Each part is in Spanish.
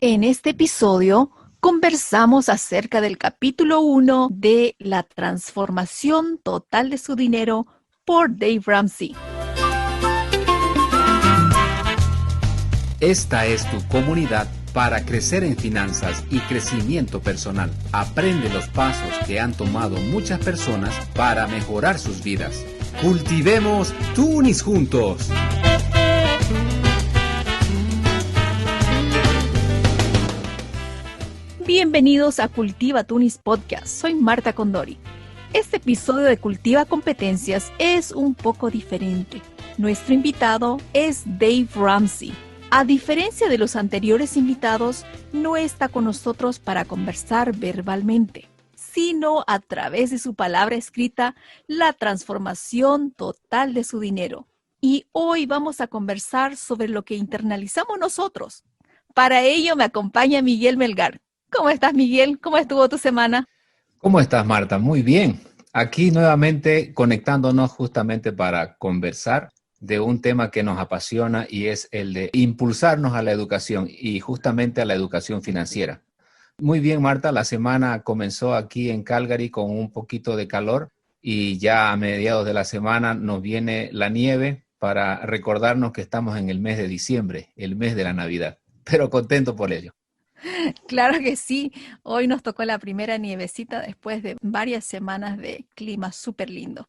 En este episodio conversamos acerca del capítulo 1 de La transformación total de su dinero por Dave Ramsey. Esta es tu comunidad para crecer en finanzas y crecimiento personal. Aprende los pasos que han tomado muchas personas para mejorar sus vidas. Cultivemos Tunis juntos. Bienvenidos a Cultiva Tunis Podcast. Soy Marta Condori. Este episodio de Cultiva Competencias es un poco diferente. Nuestro invitado es Dave Ramsey. A diferencia de los anteriores invitados, no está con nosotros para conversar verbalmente, sino a través de su palabra escrita, la transformación total de su dinero. Y hoy vamos a conversar sobre lo que internalizamos nosotros. Para ello me acompaña Miguel Melgar. ¿Cómo estás, Miguel? ¿Cómo estuvo tu semana? ¿Cómo estás, Marta? Muy bien. Aquí nuevamente conectándonos justamente para conversar de un tema que nos apasiona y es el de impulsarnos a la educación y justamente a la educación financiera. Muy bien, Marta, la semana comenzó aquí en Calgary con un poquito de calor y ya a mediados de la semana nos viene la nieve para recordarnos que estamos en el mes de diciembre, el mes de la Navidad, pero contento por ello. Claro que sí. Hoy nos tocó la primera nievecita después de varias semanas de clima súper lindo.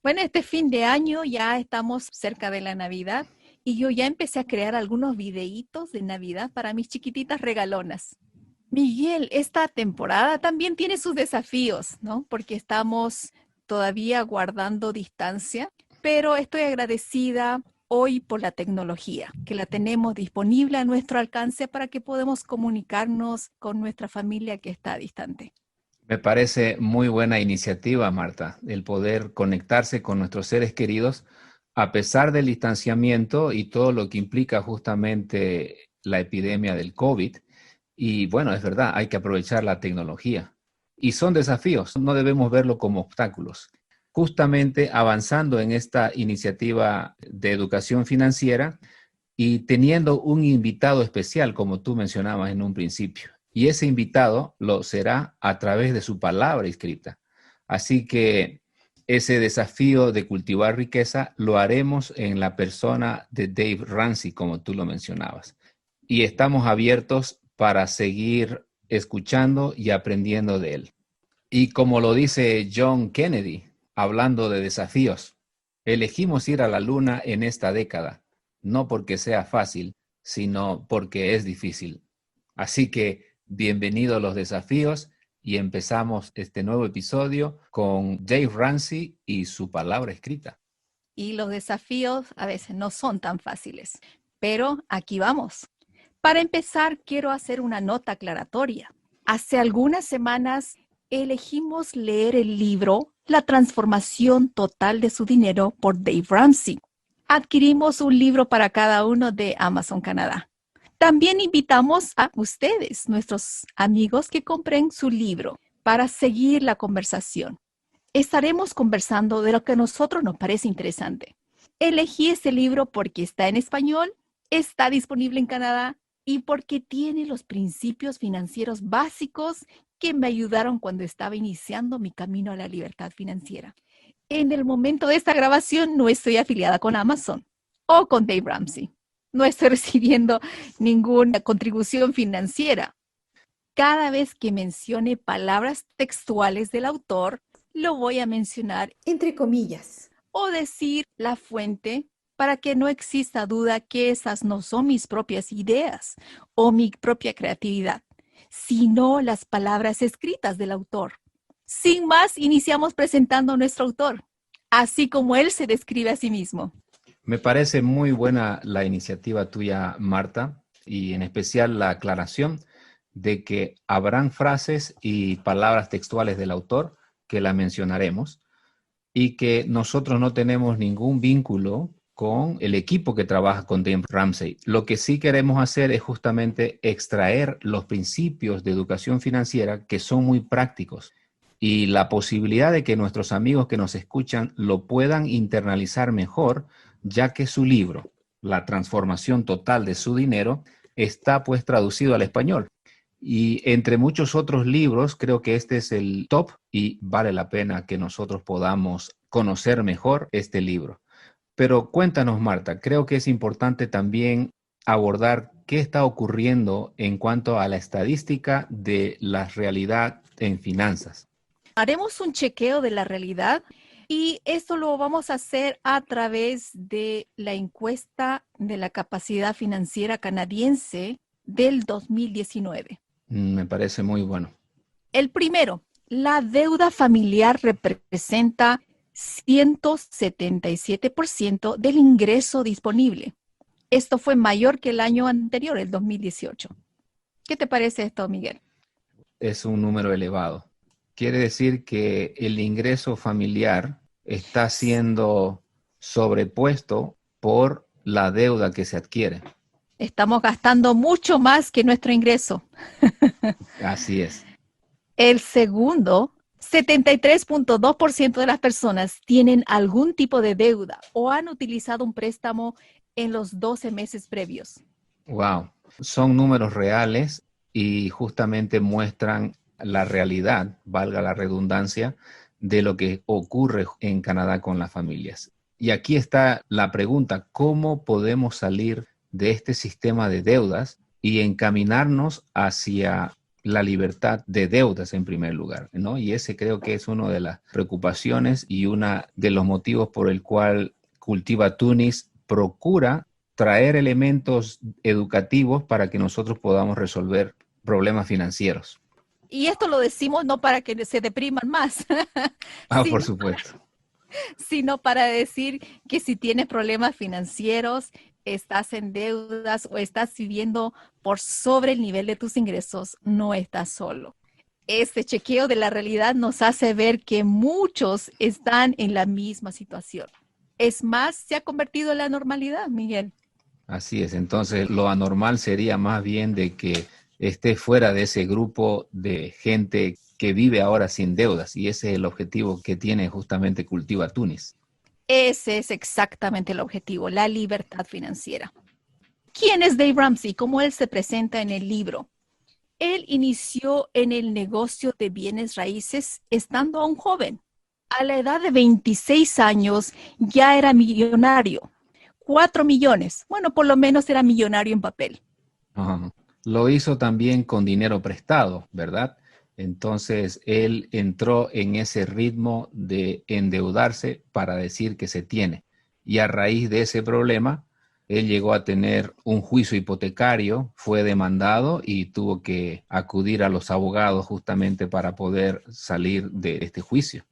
Bueno, este fin de año ya estamos cerca de la Navidad y yo ya empecé a crear algunos videitos de Navidad para mis chiquititas regalonas. Miguel, esta temporada también tiene sus desafíos, ¿no? Porque estamos todavía guardando distancia, pero estoy agradecida hoy por la tecnología, que la tenemos disponible a nuestro alcance para que podamos comunicarnos con nuestra familia que está distante. Me parece muy buena iniciativa, Marta, el poder conectarse con nuestros seres queridos a pesar del distanciamiento y todo lo que implica justamente la epidemia del COVID. Y bueno, es verdad, hay que aprovechar la tecnología. Y son desafíos, no debemos verlo como obstáculos. Justamente avanzando en esta iniciativa de educación financiera y teniendo un invitado especial, como tú mencionabas en un principio. Y ese invitado lo será a través de su palabra escrita. Así que ese desafío de cultivar riqueza lo haremos en la persona de Dave Ramsey, como tú lo mencionabas. Y estamos abiertos para seguir escuchando y aprendiendo de él. Y como lo dice John Kennedy, hablando de desafíos, elegimos ir a la luna en esta década, no porque sea fácil, sino porque es difícil. Así que bienvenidos a los desafíos y empezamos este nuevo episodio con Dave Ramsey y su palabra escrita. Y los desafíos a veces no son tan fáciles, pero aquí vamos. Para empezar, quiero hacer una nota aclaratoria. Hace algunas semanas elegimos leer el libro La transformación total de su dinero por Dave Ramsey. Adquirimos un libro para cada uno de Amazon Canadá. También invitamos a ustedes, nuestros amigos, que compren su libro para seguir la conversación. Estaremos conversando de lo que a nosotros nos parece interesante. Elegí este libro porque está en español, está disponible en Canadá y porque tiene los principios financieros básicos que me ayudaron cuando estaba iniciando mi camino a la libertad financiera. En el momento de esta grabación no estoy afiliada con Amazon o con Dave Ramsey. No estoy recibiendo ninguna contribución financiera. Cada vez que mencione palabras textuales del autor, lo voy a mencionar entre comillas o decir la fuente para que no exista duda que esas no son mis propias ideas o mi propia creatividad, sino las palabras escritas del autor. Sin más, iniciamos presentando a nuestro autor, así como él se describe a sí mismo. Me parece muy buena la iniciativa tuya, Marta, y en especial la aclaración de que habrán frases y palabras textuales del autor que la mencionaremos y que nosotros no tenemos ningún vínculo con el equipo que trabaja con Dave Ramsey. Lo que sí queremos hacer es justamente extraer los principios de educación financiera que son muy prácticos y la posibilidad de que nuestros amigos que nos escuchan lo puedan internalizar mejor, ya que su libro, La transformación total de su dinero, está pues traducido al español. Y entre muchos otros libros, creo que este es el top y vale la pena que nosotros podamos conocer mejor este libro. Pero cuéntanos, Marta, creo que es importante también abordar qué está ocurriendo en cuanto a la estadística de la realidad en finanzas. Haremos un chequeo de la realidad y esto lo vamos a hacer a través de la encuesta de la capacidad financiera canadiense del 2019. Me parece muy bueno. El primero, la deuda familiar representa 177% del ingreso disponible. Esto fue mayor que el año anterior, el 2018. ¿Qué te parece esto, Miguel? Es un número elevado. Quiere decir que el ingreso familiar está siendo sobrepuesto por la deuda que se adquiere. Estamos gastando mucho más que nuestro ingreso. Así es. El segundo, 73.2% de las personas tienen algún tipo de deuda o han utilizado un préstamo en los 12 meses previos. Wow. Son números reales y justamente muestran la realidad, valga la redundancia, de lo que ocurre en Canadá con las familias. Y aquí está la pregunta, ¿cómo podemos salir de este sistema de deudas y encaminarnos hacia la libertad de deudas en primer lugar, ¿no? Y ese creo que es una de las preocupaciones y uno de los motivos por el cual Cultiva Tunis procura traer elementos educativos para que nosotros podamos resolver problemas financieros. Y esto lo decimos no para que se depriman más, Por sino, supuesto. sino para decir que si tienes problemas financieros, estás en deudas o estás viviendo por sobre el nivel de tus ingresos, no estás solo. Este chequeo de la realidad nos hace ver que muchos están en la misma situación. Es más, se ha convertido en la normalidad, Miguel. Así es. Entonces, lo anormal sería más bien de que esté fuera de ese grupo de gente que vive ahora sin deudas. Y ese es el objetivo que tiene justamente Cultiva Tunis. Ese es exactamente el objetivo, la libertad financiera. ¿Quién es Dave Ramsey? ¿Cómo él se presenta en el libro? Él inició en el negocio de bienes raíces estando aún joven. A la edad de 26 años ya era millonario. 4 millones. Bueno, por lo menos era millonario en papel. Ajá. Lo hizo también con dinero prestado, ¿verdad? Entonces, él entró en ese ritmo de endeudarse para decir que se tiene. Y a raíz de ese problema, él llegó a tener un juicio hipotecario, fue demandado y tuvo que acudir a los abogados justamente para poder salir de este juicio.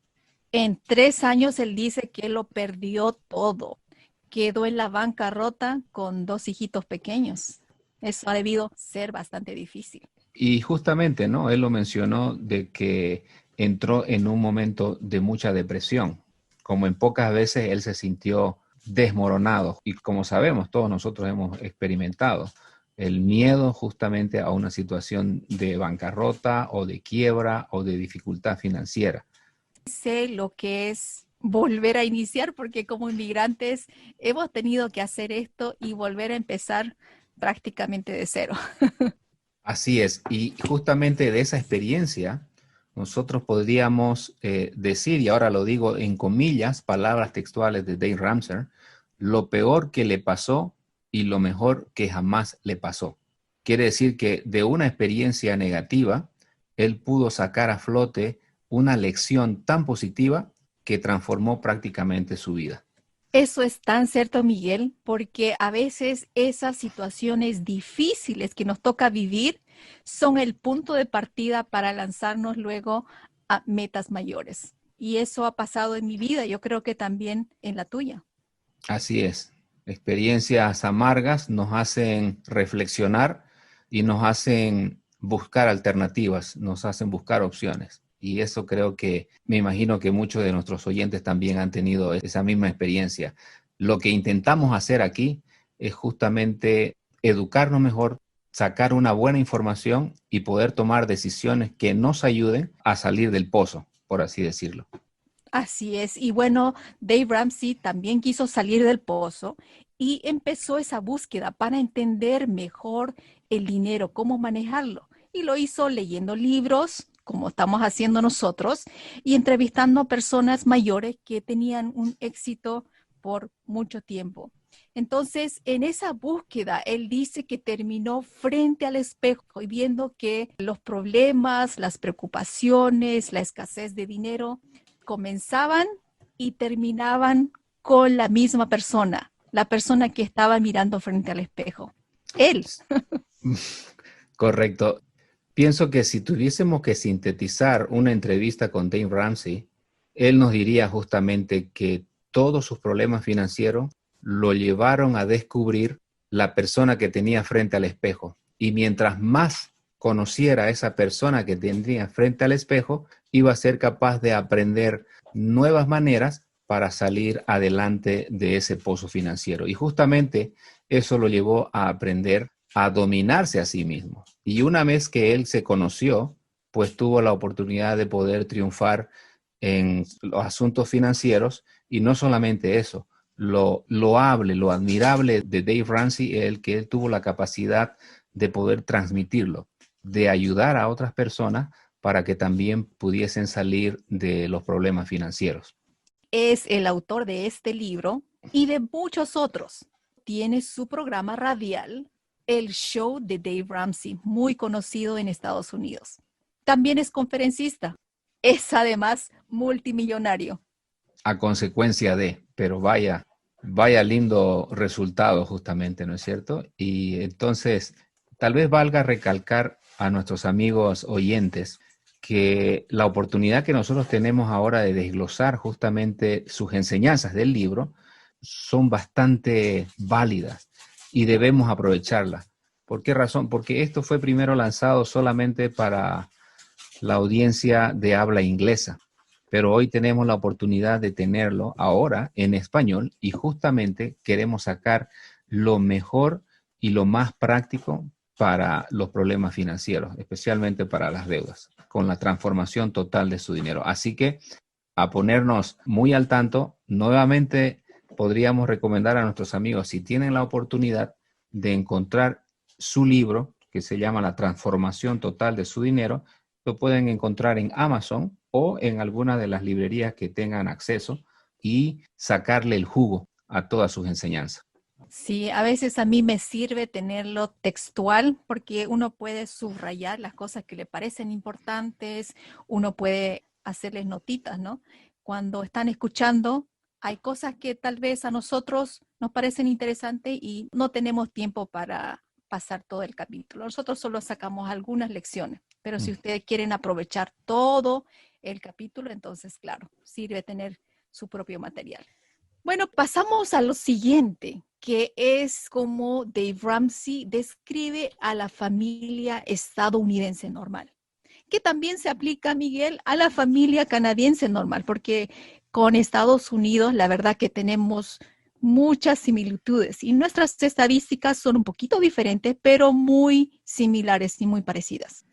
En 3 años él dice que lo perdió todo. Quedó en la bancarrota con 2 hijitos pequeños. Eso ha debido ser bastante difícil. Y justamente, ¿no? Él lo mencionó de que entró en un momento de mucha depresión. Como en pocas veces él se sintió desmoronado. Y como sabemos, todos nosotros hemos experimentado el miedo justamente a una situación de bancarrota o de quiebra o de dificultad financiera. Sé lo que es volver a iniciar porque como inmigrantes hemos tenido que hacer esto y volver a empezar prácticamente de cero. Así es, y justamente de esa experiencia nosotros podríamos decir, y ahora lo digo en comillas, palabras textuales de Dave Ramsey, lo peor que le pasó y lo mejor que jamás le pasó. Quiere decir que de una experiencia negativa, él pudo sacar a flote una lección tan positiva que transformó prácticamente su vida. Eso es tan cierto, Miguel, porque a veces esas situaciones difíciles que nos toca vivir son el punto de partida para lanzarnos luego a metas mayores. Y eso ha pasado en mi vida, yo creo que también en la tuya. Así es. Experiencias amargas nos hacen reflexionar y nos hacen buscar alternativas, nos hacen buscar opciones. Y eso creo que, me imagino que muchos de nuestros oyentes también han tenido esa misma experiencia. Lo que intentamos hacer aquí es justamente educarnos mejor, sacar una buena información y poder tomar decisiones que nos ayuden a salir del pozo, por así decirlo. Así es. Y bueno, Dave Ramsey también quiso salir del pozo y empezó esa búsqueda para entender mejor el dinero, cómo manejarlo. Y lo hizo leyendo libros, como estamos haciendo nosotros, y entrevistando a personas mayores que tenían un éxito por mucho tiempo. Entonces, en esa búsqueda, él dice que terminó frente al espejo y viendo que los problemas, las preocupaciones, la escasez de dinero comenzaban y terminaban con la misma persona, la persona que estaba mirando frente al espejo. Él. Correcto. Pienso que si tuviésemos que sintetizar una entrevista con Dave Ramsey, él nos diría justamente que todos sus problemas financieros lo llevaron a descubrir la persona que tenía frente al espejo. Y mientras más conociera a esa persona que tenía frente al espejo, iba a ser capaz de aprender nuevas maneras para salir adelante de ese pozo financiero. Y justamente eso lo llevó a aprender a dominarse a sí mismo. Y una vez que él se conoció, pues tuvo la oportunidad de poder triunfar en los asuntos financieros. Y no solamente eso, lo loable, lo admirable de Dave Ramsey es el que él tuvo la capacidad de poder transmitirlo, de ayudar a otras personas para que también pudiesen salir de los problemas financieros. Es el autor de este libro y de muchos otros. Tiene su programa radial, el show de Dave Ramsey, muy conocido en Estados Unidos. También es conferencista. Es además multimillonario. A consecuencia de, pero vaya lindo resultado justamente, ¿no es cierto? Y entonces, tal vez valga recalcar a nuestros amigos oyentes que la oportunidad que nosotros tenemos ahora de desglosar justamente sus enseñanzas del libro son bastante válidas y debemos aprovecharlas. ¿Por qué razón? Porque esto fue primero lanzado solamente para la audiencia de habla inglesa, pero hoy tenemos la oportunidad de tenerlo ahora en español y justamente queremos sacar lo mejor y lo más práctico para los problemas financieros, especialmente para las deudas, con la transformación total de su dinero. Así que a ponernos muy al tanto, nuevamente podríamos recomendar a nuestros amigos, si tienen la oportunidad de encontrar su libro, que se llama La transformación total de su dinero, lo pueden encontrar en Amazon o en alguna de las librerías que tengan acceso y sacarle el jugo a todas sus enseñanzas. Sí, a veces a mí me sirve tenerlo textual porque uno puede subrayar las cosas que le parecen importantes, uno puede hacerles notitas, ¿no? Cuando están escuchando, hay cosas que tal vez a nosotros nos parecen interesantes y no tenemos tiempo para pasar todo el capítulo. Nosotros solo sacamos algunas lecciones, pero si ustedes quieren aprovechar todo el capítulo, entonces, claro, sirve tener su propio material. Bueno, pasamos a lo siguiente, que es como Dave Ramsey describe a la familia estadounidense normal, que también se aplica, Miguel, a la familia canadiense normal, porque con Estados Unidos la verdad que tenemos muchas similitudes y nuestras estadísticas son un poquito diferentes, pero muy similares y muy parecidas.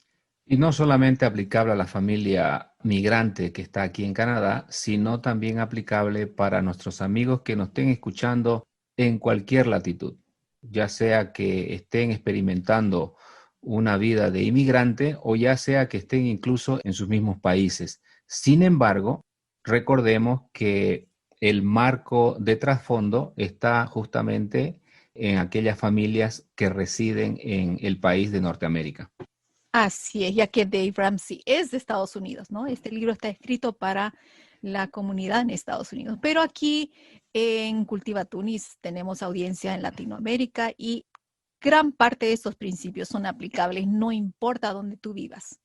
Y no solamente aplicable a la familia migrante que está aquí en Canadá, sino también aplicable para nuestros amigos que nos estén escuchando en cualquier latitud, ya sea que estén experimentando una vida de inmigrante o ya sea que estén incluso en sus mismos países. Sin embargo, recordemos que el marco de trasfondo está justamente en aquellas familias que residen en el país de Norteamérica. Así es, ya que Dave Ramsey es de Estados Unidos, ¿no? Este libro está escrito para la comunidad en Estados Unidos, pero aquí en Cultiva Tunis tenemos audiencia en Latinoamérica y gran parte de estos principios son aplicables, no importa dónde tú vivas.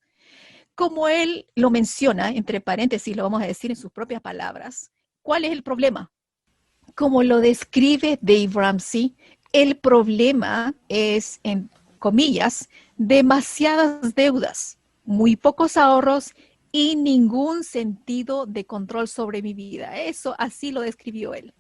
Como él lo menciona, entre paréntesis, lo vamos a decir en sus propias palabras, ¿cuál es el problema? Como lo describe Dave Ramsey, el problema es, en comillas, demasiadas deudas, muy pocos ahorros y ningún sentido de control sobre mi vida. Eso así lo describió él.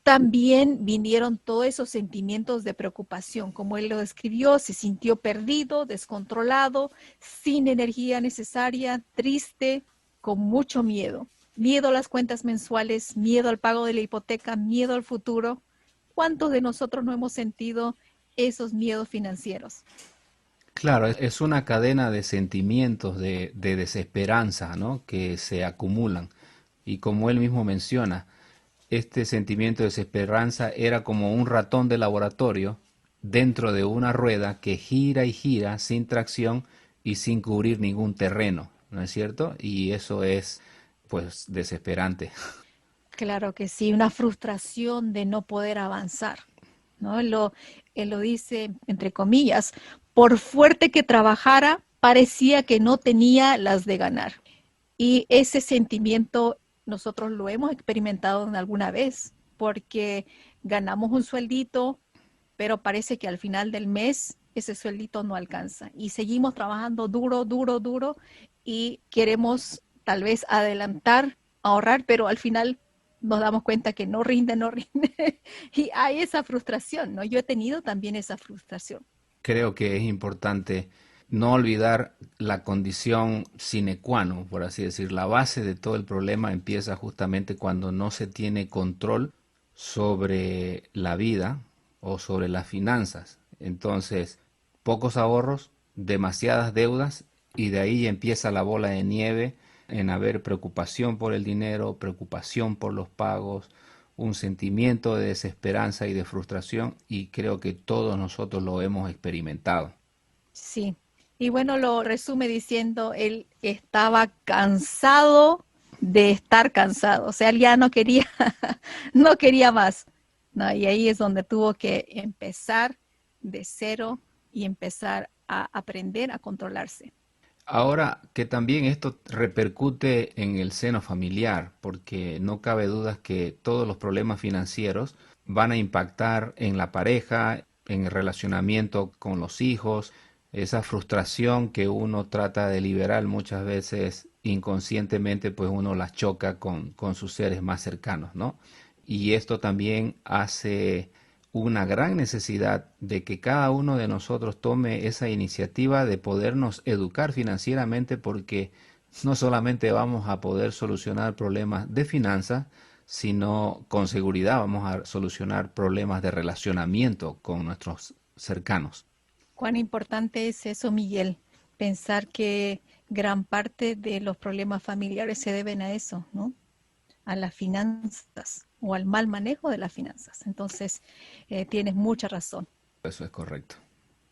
También vinieron todos esos sentimientos de preocupación, como él lo describió, se sintió perdido, descontrolado, sin energía necesaria, triste, con mucho miedo. Miedo a las cuentas mensuales, miedo al pago de la hipoteca, miedo al futuro. ¿Cuántos de nosotros no hemos sentido esos miedos financieros? Claro, es una cadena de sentimientos de desesperanza, ¿no? Que se acumulan. Y como él mismo menciona, este sentimiento de desesperanza era como un ratón de laboratorio dentro de una rueda que gira y gira sin tracción y sin cubrir ningún terreno, ¿no es cierto? Y eso es, pues, desesperante. Claro que sí, una frustración de no poder avanzar, ¿no? Él lo dice, entre comillas, por fuerte que trabajara, parecía que no tenía las de ganar. Y ese sentimiento nosotros lo hemos experimentado en alguna vez, porque ganamos un sueldito, pero parece que al final del mes ese sueldito no alcanza. Y seguimos trabajando duro, duro, duro, y queremos tal vez adelantar, ahorrar, pero al final nos damos cuenta que no rinde, no rinde. Y hay esa frustración, ¿no? Yo he tenido también esa frustración. Creo que es importante no olvidar la condición sine qua non, por así decir. La base de todo el problema empieza justamente cuando no se tiene control sobre la vida o sobre las finanzas. Entonces, pocos ahorros, demasiadas deudas y de ahí empieza la bola de nieve en haber preocupación por el dinero, preocupación por los pagos, un sentimiento de desesperanza y de frustración y creo que todos nosotros lo hemos experimentado. Sí. Y bueno, lo resume diciendo, él estaba cansado de estar cansado. O sea, él ya no quería, no quería más. ¿No? Y ahí es donde tuvo que empezar de cero y empezar a aprender a controlarse. Ahora que también esto repercute en el seno familiar, porque no cabe duda que todos los problemas financieros van a impactar en la pareja, en el relacionamiento con los hijos, esa frustración que uno trata de liberar muchas veces inconscientemente, pues uno las choca con sus seres más cercanos, ¿no? Y esto también hace una gran necesidad de que cada uno de nosotros tome esa iniciativa de podernos educar financieramente porque no solamente vamos a poder solucionar problemas de finanzas, sino con seguridad vamos a solucionar problemas de relacionamiento con nuestros cercanos. Cuán importante es eso, Miguel, pensar que gran parte de los problemas familiares se deben a eso, ¿no? A las finanzas o al mal manejo de las finanzas. Entonces, tienes mucha razón. Eso es correcto.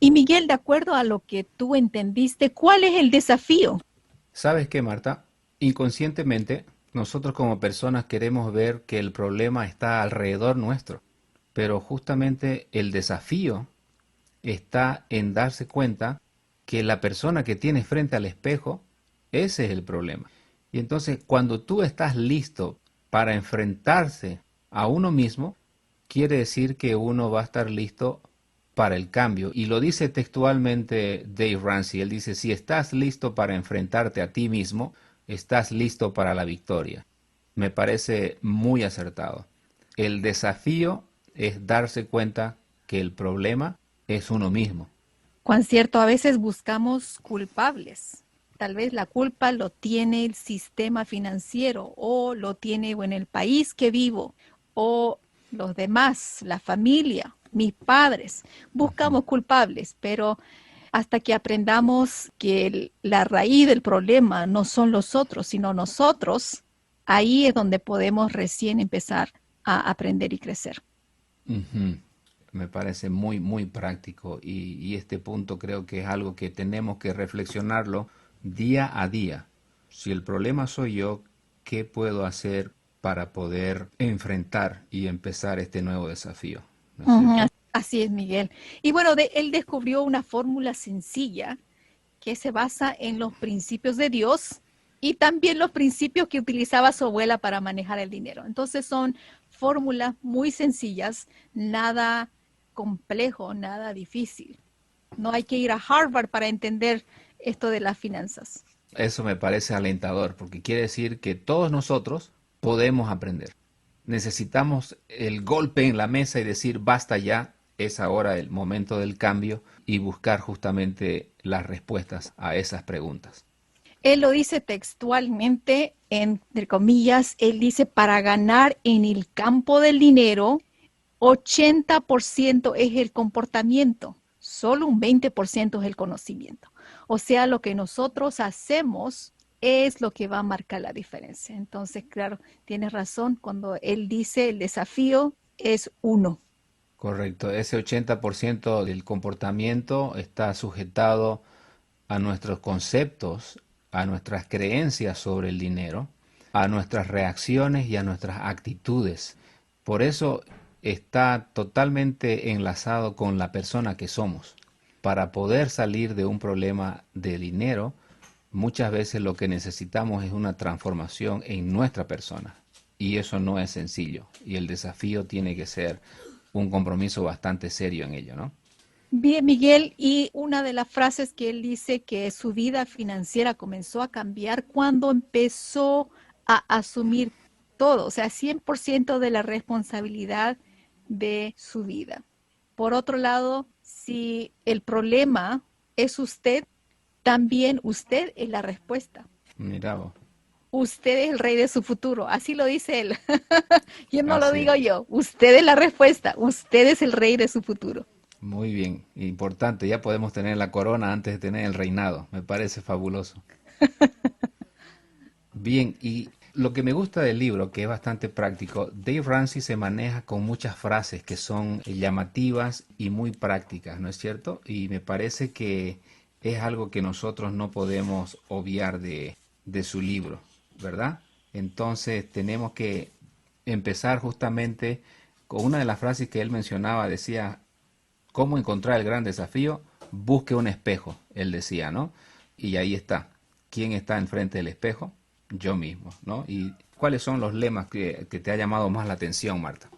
Y Miguel, de acuerdo a lo que tú entendiste, ¿cuál es el desafío? ¿Sabes qué, Marta? Inconscientemente, nosotros como personas queremos ver que el problema está alrededor nuestro, pero justamente el desafío está en darse cuenta que la persona que tienes frente al espejo, ese es el problema. Y entonces, cuando tú estás listo para enfrentarse a uno mismo, quiere decir que uno va a estar listo para el cambio. Y lo dice textualmente Dave Ramsey. Él dice, si estás listo para enfrentarte a ti mismo, estás listo para la victoria. Me parece muy acertado. El desafío es darse cuenta que el problema es uno mismo. Cuán cierto, a veces buscamos culpables. Tal vez la culpa lo tiene el sistema financiero o lo tiene en el país que vivo o los demás, la familia, mis padres. Ujú. Buscamos culpables, pero hasta que aprendamos que la raíz del problema no son los otros, sino nosotros, ahí es donde podemos recién empezar a aprender y crecer. Ujú. Me parece muy, muy práctico y este punto creo que es algo que tenemos que reflexionarlo día a día. Si el problema soy yo, ¿qué puedo hacer para poder enfrentar y empezar este nuevo desafío? ¿No es Ujú, cierto? así es, Miguel. Y bueno, él descubrió una fórmula sencilla que se basa en los principios de Dios y también los principios que utilizaba su abuela para manejar el dinero. Entonces son fórmulas muy sencillas, nada complejo, nada difícil. No hay que ir a Harvard para entender esto de las finanzas. Eso me parece alentador porque quiere decir que todos nosotros podemos aprender. Necesitamos el golpe en la mesa y decir basta ya, es ahora el momento del cambio y buscar justamente las respuestas a esas preguntas. Él lo dice textualmente, entre comillas, él dice, para ganar en el campo del dinero 80% es el comportamiento, solo un 20% es el conocimiento. O sea, lo que nosotros hacemos es lo que va a marcar la diferencia. Entonces, claro, tienes razón cuando él dice el desafío es 1. Correcto, ese 80% del comportamiento está sujetado a nuestros conceptos, a nuestras creencias sobre el dinero, a nuestras reacciones y a nuestras actitudes. Por eso está totalmente enlazado con la persona que somos. Para poder salir de un problema de dinero, muchas veces lo que necesitamos es una transformación en nuestra persona. Y eso no es sencillo. Y el desafío tiene que ser un compromiso bastante serio en ello, ¿no? Bien, Miguel, y una de las frases que él dice que su vida financiera comenzó a cambiar cuando empezó a asumir todo, o sea, 100% de la responsabilidad de su vida. Por otro lado, si el problema es usted, también usted es la respuesta. Mira vos. Usted es el rey de su futuro, así lo dice él. Yo no lo Así digo es. yo, usted es la respuesta, usted es el rey de su futuro. Muy bien, importante. Ya podemos tener la corona antes de tener el reinado. Me parece fabuloso. Bien, y lo que me gusta del libro, que es bastante práctico, Dave Ramsey se maneja con muchas frases que son llamativas y muy prácticas, ¿no es cierto? Y me parece que es algo que nosotros no podemos obviar de su libro, ¿verdad? Entonces tenemos que empezar justamente con una de las frases que él mencionaba, decía, ¿cómo encontrar el gran desafío? Busque un espejo, él decía, ¿no? Y ahí está. ¿Quién está enfrente del espejo? Yo mismo, ¿no? ¿Y cuáles son los lemas que te ha llamado más la atención, Marta?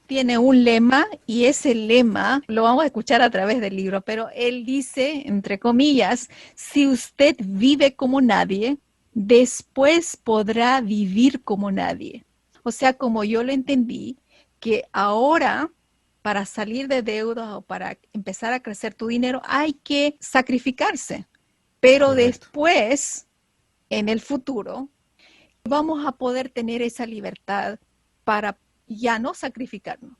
Tiene un lema y ese lema lo vamos a escuchar a través del libro, pero él dice, entre comillas, si usted vive como nadie, después podrá vivir como nadie. O sea, como yo lo entendí, que ahora para salir de deuda o para empezar a crecer tu dinero hay que sacrificarse, pero Correcto. después, en el futuro, vamos a poder tener esa libertad para ya no sacrificarnos.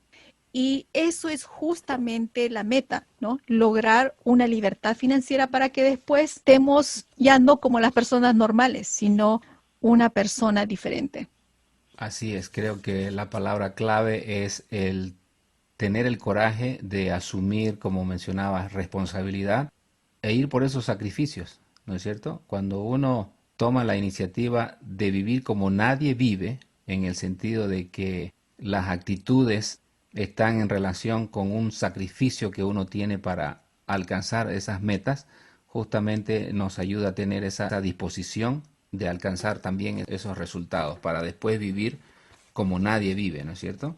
Y eso es justamente la meta, ¿no? Lograr una libertad financiera para que después estemos ya no como las personas normales, sino una persona diferente. Así es, creo que la palabra clave es el tener el coraje de asumir, como mencionabas, responsabilidad e ir por esos sacrificios, ¿no es cierto? Cuando uno toma la iniciativa de vivir como nadie vive, en el sentido de que las actitudes están en relación con un sacrificio que uno tiene para alcanzar esas metas, justamente nos ayuda a tener esa disposición de alcanzar también esos resultados para después vivir como nadie vive, ¿no es cierto?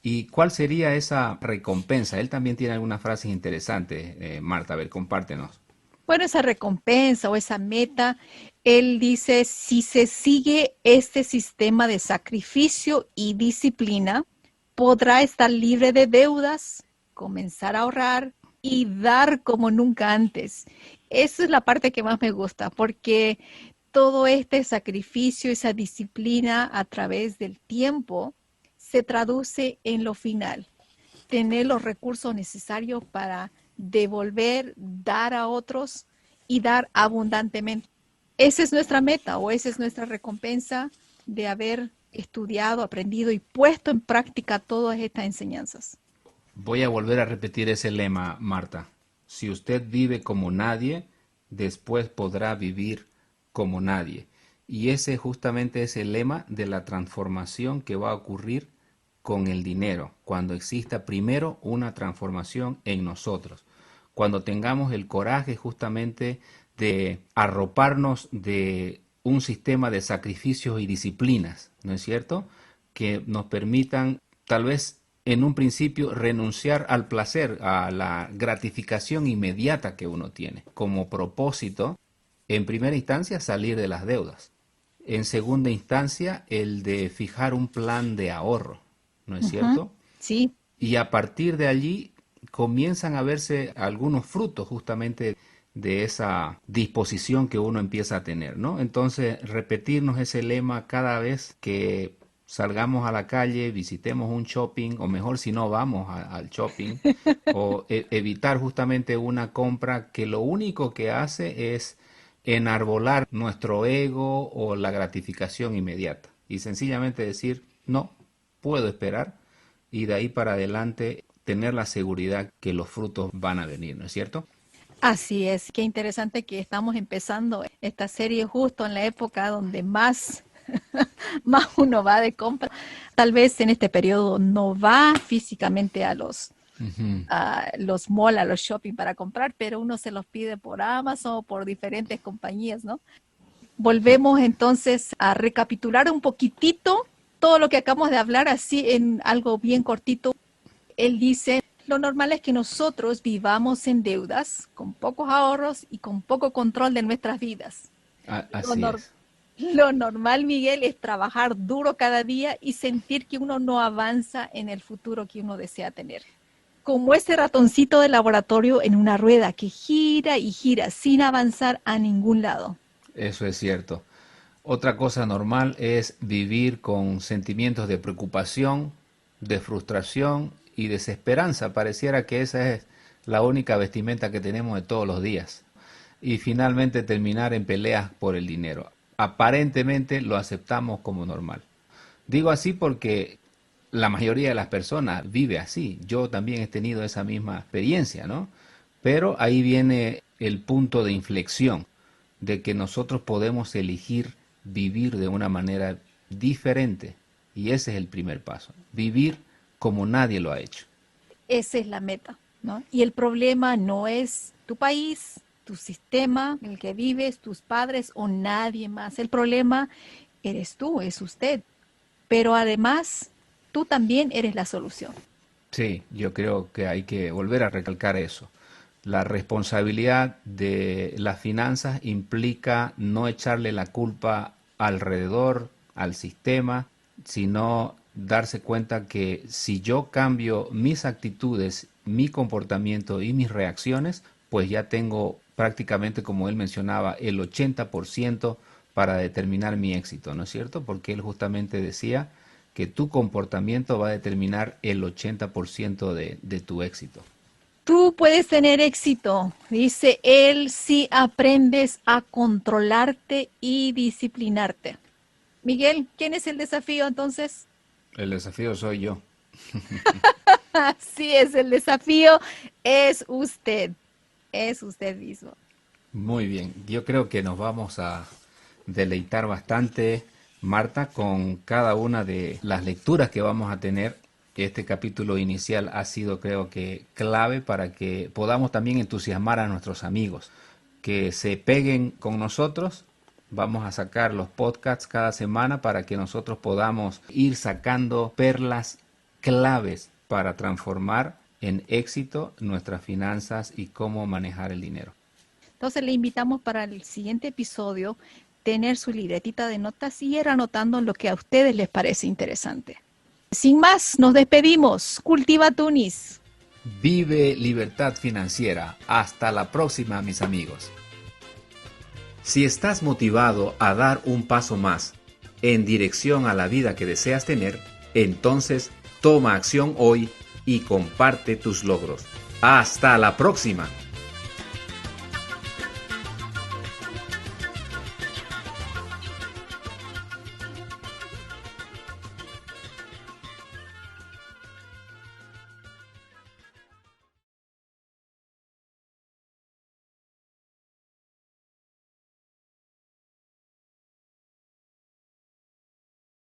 ¿Y cuál sería esa recompensa? Él también tiene algunas frases interesantes, Marta, a ver, compártenos. Bueno, esa recompensa o esa meta, él dice, si se sigue este sistema de sacrificio y disciplina, podrá estar libre de deudas, comenzar a ahorrar y dar como nunca antes. Esa es la parte que más me gusta, porque todo este sacrificio, esa disciplina a través del tiempo, se traduce en lo final, tener los recursos necesarios para devolver, dar a otros y dar abundantemente. Esa es nuestra meta o esa es nuestra recompensa de haber estudiado, aprendido y puesto en práctica todas estas enseñanzas. Voy a volver a repetir ese lema, Marta. Si usted vive como nadie, después podrá vivir como nadie. Y ese justamente es el lema de la transformación que va a ocurrir con el dinero, cuando exista primero una transformación en nosotros, cuando tengamos el coraje justamente de arroparnos de un sistema de sacrificios y disciplinas, ¿no es cierto? Que nos permitan tal vez en un principio renunciar al placer, a la gratificación inmediata que uno tiene, como propósito, en primera instancia, salir de las deudas. En segunda instancia, el de fijar un plan de ahorro, ¿no es Ujú. cierto? Sí, Y a partir de allí comienzan a verse algunos frutos justamente de esa disposición que uno empieza a tener, ¿no? Entonces, repetirnos ese lema cada vez que salgamos a la calle, visitemos un shopping, o mejor si no vamos al shopping, o evitar justamente una compra que lo único que hace es enarbolar nuestro ego o la gratificación inmediata. Y sencillamente decir, no, puedo esperar, y de ahí para adelante tener la seguridad que los frutos van a venir, ¿no es cierto? Así es, qué interesante que estamos empezando esta serie justo en la época donde más uno va de compra. Tal vez en este periodo no va físicamente a los malls, a los shopping para comprar, pero uno se los pide por Amazon o por diferentes compañías, ¿no? Volvemos entonces a recapitular un poquitito todo lo que acabamos de hablar, así en algo bien cortito. Él dice, lo normal es que nosotros vivamos en deudas, con pocos ahorros y con poco control de nuestras vidas. Así es. Lo normal, Miguel, es trabajar duro cada día y sentir que uno no avanza en el futuro que uno desea tener. Como ese ratoncito de laboratorio en una rueda que gira y gira sin avanzar a ningún lado. Eso es cierto. Otra cosa normal es vivir con sentimientos de preocupación, de frustración y desesperanza. Pareciera que esa es la única vestimenta que tenemos de todos los días. Y finalmente terminar en peleas por el dinero. Aparentemente lo aceptamos como normal. Digo así porque la mayoría de las personas vive así. Yo también he tenido esa misma experiencia, ¿no? Pero ahí viene el punto de inflexión, de que nosotros podemos elegir vivir de una manera diferente. Y ese es el primer paso, vivir como nadie lo ha hecho. Esa es la meta, ¿no? Y el problema no es tu país, tu sistema, en el que vives, tus padres o nadie más. El problema eres tú, es usted. Pero además, tú también eres la solución. Sí, yo creo que hay que volver a recalcar eso. La responsabilidad de las finanzas implica no echarle la culpa alrededor, al sistema, sino darse cuenta que si yo cambio mis actitudes, mi comportamiento y mis reacciones, pues ya tengo prácticamente, como él mencionaba, el 80% para determinar mi éxito, ¿no es cierto? Porque él justamente decía que tu comportamiento va a determinar el 80% de tu éxito. Tú puedes tener éxito, dice él, si aprendes a controlarte y disciplinarte. Miguel, ¿quién es el desafío entonces? El desafío soy yo. Así es, el desafío es usted mismo. Muy bien, yo creo que nos vamos a deleitar bastante, Marta, con cada una de las lecturas que vamos a tener. Este capítulo inicial ha sido, creo que, clave para que podamos también entusiasmar a nuestros amigos, que se peguen con nosotros. Vamos a sacar los podcasts cada semana para que nosotros podamos ir sacando perlas claves para transformar en éxito nuestras finanzas y cómo manejar el dinero. Entonces le invitamos para el siguiente episodio tener su libretita de notas y ir anotando lo que a ustedes les parece interesante. Sin más, nos despedimos. Cultiva Tunis. Vive libertad financiera. Hasta la próxima, mis amigos. Si estás motivado a dar un paso más en dirección a la vida que deseas tener, entonces toma acción hoy y comparte tus logros. Hasta la próxima.